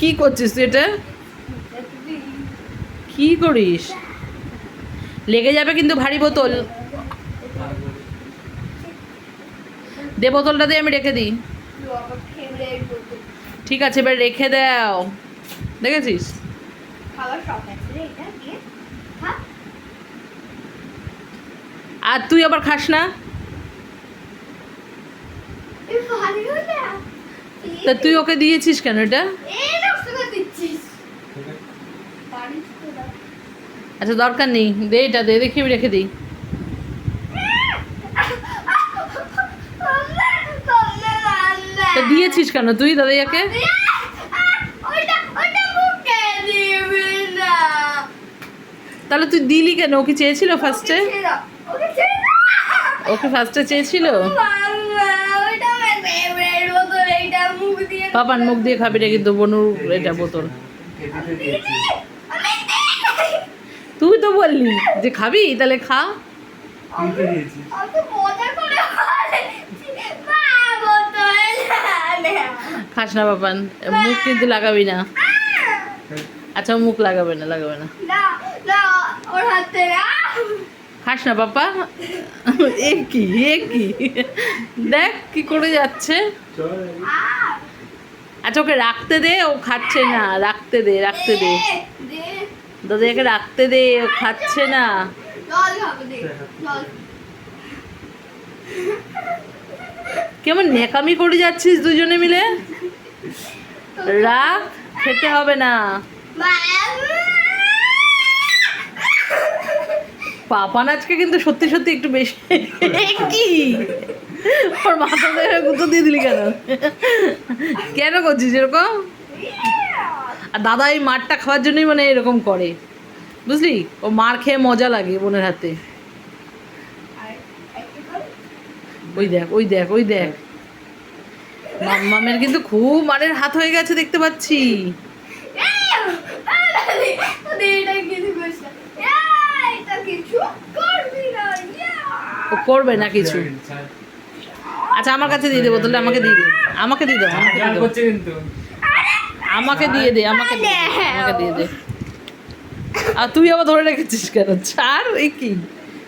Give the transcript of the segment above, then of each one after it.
কি করছিস তুই এটা? কি করিস? লেগে যাবে কিন্তু ভারী বোতল। দে বোতলটা দিয়ে আমি রেখে দিই। ঠিক আছে, এবার রেখে দাও। দেখেছিস? আর তুই আবার খাস না? তা তুই ওকে দিয়েছিস কেন এটা? আচ্ছা দরকার নেই, দে এটা দে, দেখি আমি রেখে দিই। তা দিয়েছিস কেন তুই দাদাইয়াকে? তাহলে তুই দিলি কেন? ও কি চেয়েছিল ফার্স্টে? ওকে ফার্স্টে চেয়েছিল? পাপান মুখ দিয়ে খাবি রে কিন্তু বনুর এটা বোতল। তুই তো বললি যে খাবি, তাহলে খা। খাস না পাপান, মুখ কিন্তু লাগাবি না। আচ্ছা মুখ লাগাবে না, লাগাবে না। খাস না পাপা। এ কি দেখ কি করে যাচ্ছে। আচ্ছা ওকে রাখতে দে, ও খাচ্ছে না। রাখতে দে দাদাকে, রাখতে দে, ও খাচ্ছে না। কেমন নেকামি করে যাচ্ছিস দুজনে মিলে। রাখ, খেতে হবে না। পাপান আজকে কিন্তু সত্যি সত্যি একটু বেশি। কি ওর মাথা ধরে গুঁতো দিয়ে দিলি কেন? কেন করছিস এরকম? আর দাদা এই মারটা খাওয়ার জন্যই মানে এরকম করে, বুঝলি? ও মার খেয়ে মজা লাগে বোনের হাতে। ওই দেখ মামের কিন্তু খুব মারের হাত হয়ে গেছে দেখতে পাচ্ছি। ও করবে না কিছু। আচ্ছা আমার কাছে দিয়ে দে বোতলটা, আমাকে দিয়ে দে, আমাকে দিয়ে দে, আমাকে দিয়ে দে। আর তুই আবার ধরে রেখেছিস কেন? ছাড়। এই কি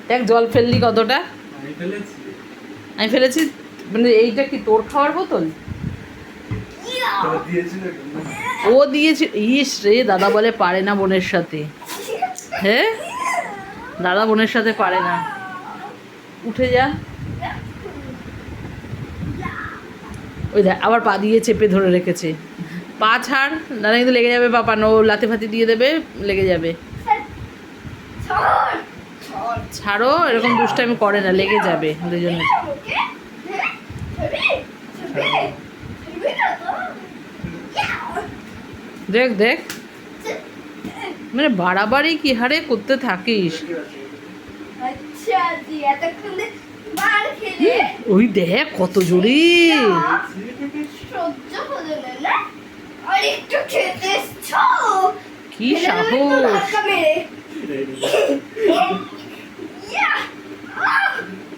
দেখ, জল ফেললি কতটা। আমি ফেলেছি মানে এইটা কি তোর খাওয়ার বোতল? ও দিয়েছে। ইস রে, দাদা বলে পারে না বোনের সাথে। হ্যাঁ, দাদা বোনের সাথে পারে না। উঠে যা। ওই দেখ আবার পা দিয়ে চেপে ধরে রেখেছে। পা ছাড়, দাদা কিন্তু লেগে যাবে। পাপান ও লাতে ফাতে দিয়ে দেবে, লেগে যাবে। ছাড়ো, এরকম দুষ্টামি করে না, লেগে যাবে দুজনে। দেখ মানে বাড়াবাড়ি কি হারে করতে থাকিস। ওই দেখ কত জোরে। কি সাহস।